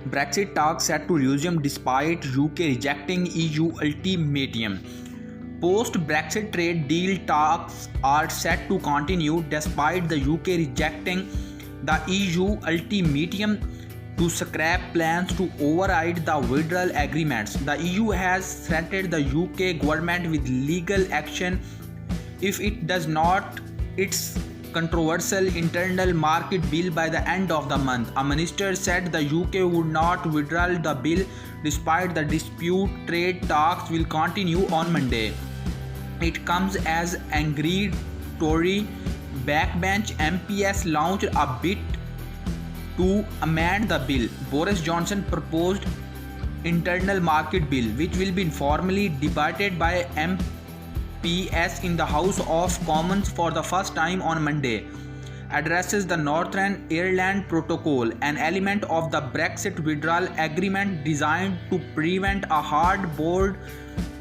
Brexit talks set to resume despite UK rejecting EU ultimatum. Post-Brexit trade deal talks are set to continue despite the UK rejecting the EU ultimatum to scrap plans to override the withdrawal agreements. The EU has threatened the UK government with legal action if it does not its controversial internal market bill by the end of the month. A minister said the UK would not withdraw the bill despite the dispute. Trade talks will continue on Monday. It comes as angry Tory backbench MPs launched a bid to amend the bill. Boris Johnson proposed internal market bill, which will be informally debated by MPs in the House of Commons for the first time on Monday, addresses the Northern Ireland Protocol, an element of the Brexit withdrawal agreement designed to prevent a hard border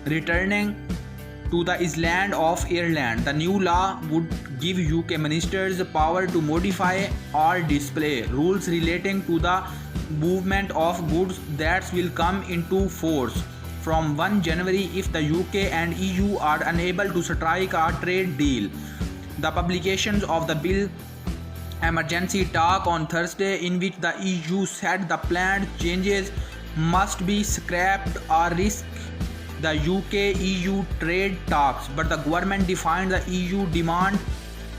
returning to the island of Ireland. The new law would give UK ministers the power to modify or display rules relating to the movement of goods that will come into force from 1 January if the UK and EU are unable to strike a trade deal. The publications of the bill emergency talk on Thursday, in which the EU said the planned changes must be scrapped or risk the UK-EU trade talks, but the government defined the EU demand,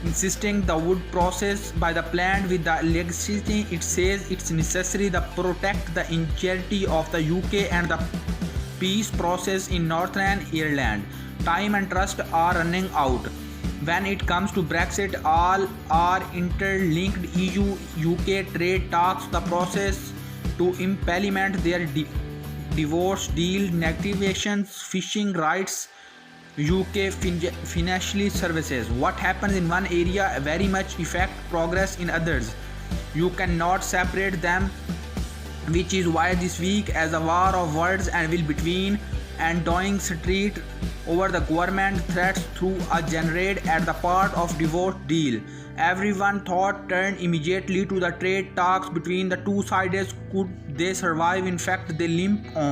insisting the would process by the plan with the legislation. It says it's necessary to protect the integrity of the UK and the peace process in Northern Ireland. Time and trust are running out. When it comes to Brexit, all are interlinked. EU-UK trade talks, the process to implement their divorce deal, negotiations, fishing rights, UK financial services. What happens in one area very much affects progress in others. You cannot separate them, which is why this week as a war of words and will between and Downing Street over the government threats through a generate at the part of divorce deal. Everyone thought turned immediately to the trade talks between the two sides. Could they survive? In fact, they limp on.